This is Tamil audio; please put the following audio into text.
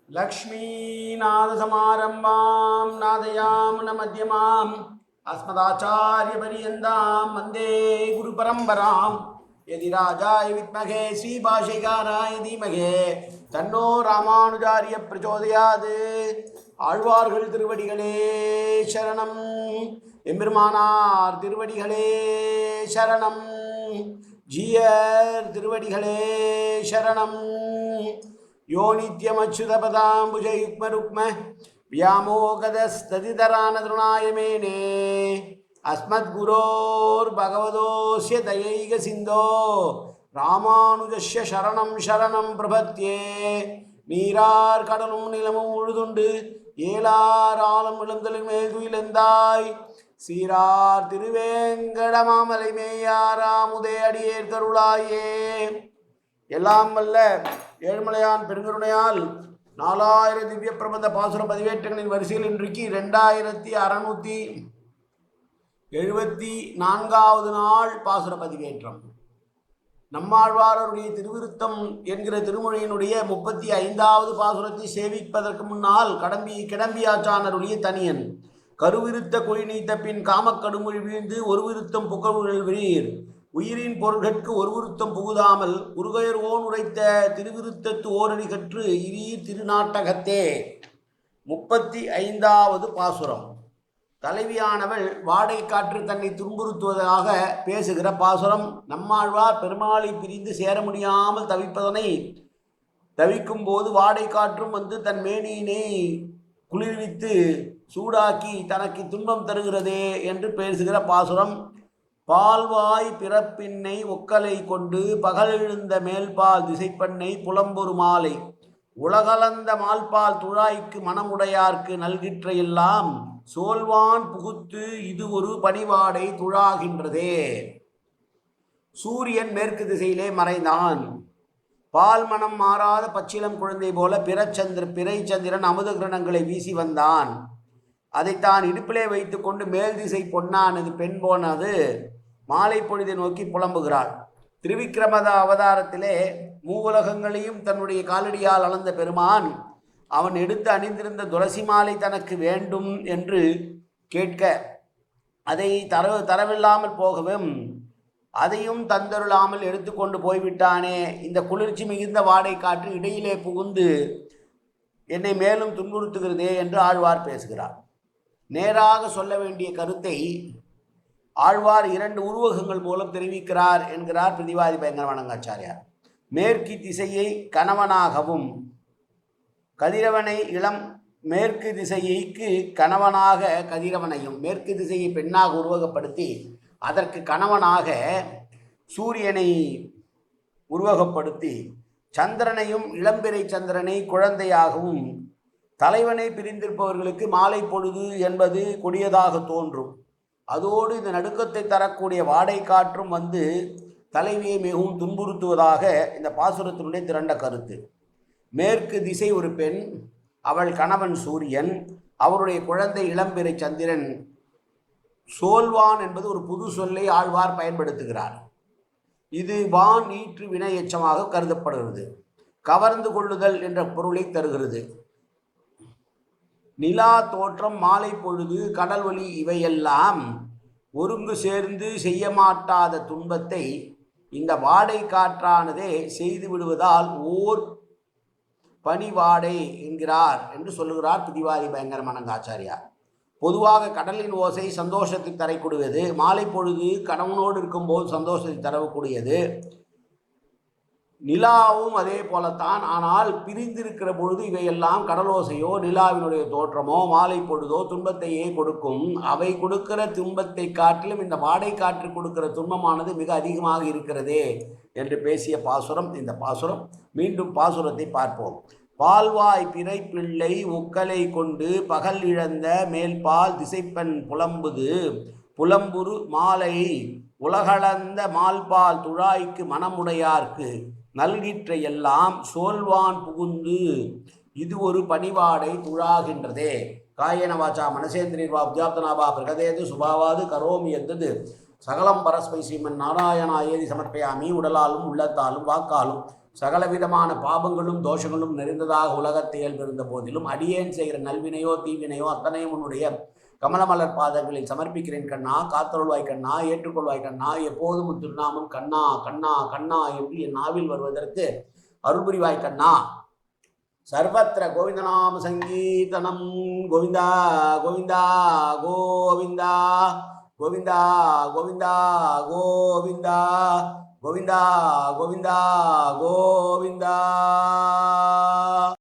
लक्ष्मीनाथसमारम्भां नादयामुनमध्यमाम् अस्मदाचार्यपर्यन्तां वन्दे गुरुपरम्परां यदि राजाय विद्महे श्रीभाष्यकाराय धीमहि तन्नो रामानुजार्य प्रचोदयात् ஆழ்வார்கள் திருவடிகளே சரணம் எம்பெருமானார் திருவடிகளே சரணம் ஜீயர் திருவடிகளே சரணம் यो नित्यमच्युतपदाम्बुजयुग्मरुक्म व्यामोगदस्तदितरानतृणाय मेने अस्मद्गुरोर्भगवतोऽस्य दयैकसिन्धो रामानुजस्य शरणं शरणं प्रपद्ये நீரார் கடலும் நிலமும் உழுதுண்டு ஏலார் ஆலம் விழுந்தலின் மேல் துயிலெந்தாய் சீரார் திருவேங்கடமாமலை மேயாராமுதே அடியேர் கருளாயே. எல்லாம் வல்ல ஏழ்மலையான் பெருங்கருணையால் 4000 திவ்ய பிரபந்த பாசுர பதிவேற்றங்களின் வரிசையில் இன்றைக்கு 2674வது நாள் பாசுர பதிவேற்றம். நம்மாழ்வாரருடைய திருவிருத்தம் என்கிற திருமொழியினுடைய 35வது பாசுரத்தை சேவிப்பதற்கு முன்னால் கிடம்பியாச்சானருடைய தனியன் கருவிருத்த கொய் நீத்த பின் காமக்கடுமொழி வீழ்ந்து ஒரு விருத்தம் புகழ்வுகள் வீர் உயிரின் பொருள்கட்கு ஒரு விருத்தம் புகுதாமல் உருகையர் ஓன் உரைத்த திருவிருத்தத்து ஓரடி கற்று இரு திருநாட்டகத்தே. 35வது பாசுரம். தலைவியானவள் வாடை காற்று தன்னை துன்புறுத்துவதாக பேசுகிற பாசுரம். நம்மாழ்வார் பெருமாளை பிரிந்து சேர முடியாமல் தவிக்கும் போது வாடை காற்றும் வந்து தன் மேனியினை குளிர்வித்து சூடாக்கி தனக்கு துன்பம் தருகிறதே என்று பேசுகிற பாசுரம். பால்வாய் பிறப்பின்னை ஒக்கலை கொண்டு பகலெழுந்த மேல்பால் திசைப்பண்ணை புலம்பொரு மாலை உலகலந்த மால்பால் துழாய்க்கு மனமுடையார்க்கு நல்கிற்ற எல்லாம் சோல்வான் புகுத்து இது ஒரு பணிவாடை துழாகின்றதே. சூரியன் மேற்கு திசையிலே மறைந்தான். பால் மனம் மாறாத பச்சிலம் குழந்தை போல பிறை சந்திரன் அமுத கிரணங்களை வீசி வந்தான். அதைத்தான் இடுப்பிலே வைத்து கொண்டு மேல் திசை பொன்னானது பெண் போனது மாலை பொழுதை நோக்கி புலம்புகிறாள். திருவிக்கிரமத அவதாரத்திலே மூவுலகங்களையும் தன்னுடைய காலடியால் அளந்த பெருமான் அவன் எடுத்து அணிந்திருந்த துளசி மாலை தனக்கு வேண்டும் என்று கேட்க அதை தரவில்லாமல் போகவும் அதையும் தந்தருளாமல் எடுத்துக்கொண்டு போய்விட்டானே. இந்த குளிர்ச்சி மிகுந்த வாடை காற்று இடையிலே புகுந்து என்னை மேலும் துன்புறுத்துகிறதே என்று ஆழ்வார் பேசுகிறார். நேராக சொல்ல வேண்டிய கருத்தை ஆழ்வார் 2 உருவகங்கள் மூலம் தெரிவிக்கிறார் என்கிறார் பிரதிவாதி பயங்கரவனங்காச்சாரியார். மேற்கு திசையை கணவனாகவும் கதிரவனை மேற்கு திசைக்கு கணவனாக கதிரவனையும் மேற்கு திசையை பெண்ணாக உருவகப்படுத்தி அதற்கு கணவனாக சூரியனை உருவகப்படுத்தி சந்திரனையும் இளம்பிறை சந்திரனை குழந்தையாகவும் தலைவனை பிரிந்திருப்பவர்களுக்கு மாலை பொழுது என்பது கொடியதாக தோன்றும். அதோடு இந்த நடுக்கத்தை தரக்கூடிய வாடை காற்றும் வந்து தலைவியை மிகவும் துன்புறுத்துவதாக இந்த பாசுரத்தினுடைய திரண்ட கருத்து. மேற்கு திசை ஒரு பெண், அவள் கணவன் சூரியன், அவருடைய குழந்தை இளம்பிறை சந்திரன். சோல்வான் என்பது ஒரு புது சொல்லை ஆழ்வார் பயன்படுத்துகிறார். இது வான் ஈற்று வினை எச்சமாக கருதப்படுகிறது. கவர்ந்து கொள்ளுதல் என்ற பொருளை தருகிறது. நிலா தோற்றம் மாலை பொழுது கடல் ஒளி இவையெல்லாம் ஒருங்கு சேர்ந்து செய்ய மாட்டாத துன்பத்தை இந்த வாடை காற்றானதே செய்து விடுவதால் ஓர் பனிவாடை என்கிறார் என்று சொல்லுகிறார் பிரதிவாதி பயங்கரமனங்காச்சாரியார். பொதுவாக கடலின் ஓசை சந்தோஷத்தை தரக்கூடியது. மாலை பொழுது கணவனோடு இருக்கும்போது சந்தோஷத்தை தரக்கூடியது. நிலாவும் அதே போலத்தான். ஆனால் பிரிந்திருக்கிற பொழுது இவையெல்லாம் கடலோசையோ நிலாவினுடைய தோற்றமோ மாலை பொழுதோ துன்பத்தையே கொடுக்கும். அவை கொடுக்கிற துன்பத்தை காட்டிலும் இந்த வாடை காற்று கொடுக்கிற துன்பமானது மிக அதிகமாக இருக்கிறதே என்று பேசிய பாசுரம் இந்த பாசுரம். மீண்டும் பாசுரத்தை பார்ப்போம். பால்வாய் பிறை பிள்ளை ஒக்கலை கொண்டு பகல் இழந்த மேல்பால் திசைப்பெண் புலம்புரு மாலை உலகளந்த மால்பால் துழாய்க்கு மனமுடையார்க்கு நல்கிற்ற எல்லாம் சோல்வான் புகுந்து இது ஒரு பணிவாடை துழாகின்றதே. காயன வாச்சா மனசேந்திரீர்வா உத்யாப்தனாபா பிரகதேது சுபாவாது கரோமி எந்தது சகலம் பரஸ்மை ஸ்ரீமன் நாராயணாயேதி சமர்ப்பயாமி. உடலாலும் உள்ளத்தாலும் வாக்காலும் சகலவிதமான பாபங்களும் தோஷங்களும் நிறைந்ததாக உலகத்தை இயல்பிருந்த போதிலும் அடியேன் செய்கிற நல்வினையோ தீவினையோ அத்தனையும் உன்னுடைய கமலமலர் பாதங்களில் சமர்ப்பிக்கிறேன் கண்ணா, காத்தருள்வாய் கண்ணா, ஏற்றுக்கொள்வாய் கண்ணா, எப்போதும் திருநாமம் கண்ணா கண்ணா கண்ணா என்று என் நாவில் வருவதற்கு அருள் புரிவாய் கண்ணா. சர்வத்திர கோவிந்தநாம சங்கீர்த்தனம். கோவிந்தா கோவிந்தா கோவிந்தா கோவிந்தா கோவிந்தா கோவிந்தா கோவிந்தா கோவிந்தா கோவிந்தா.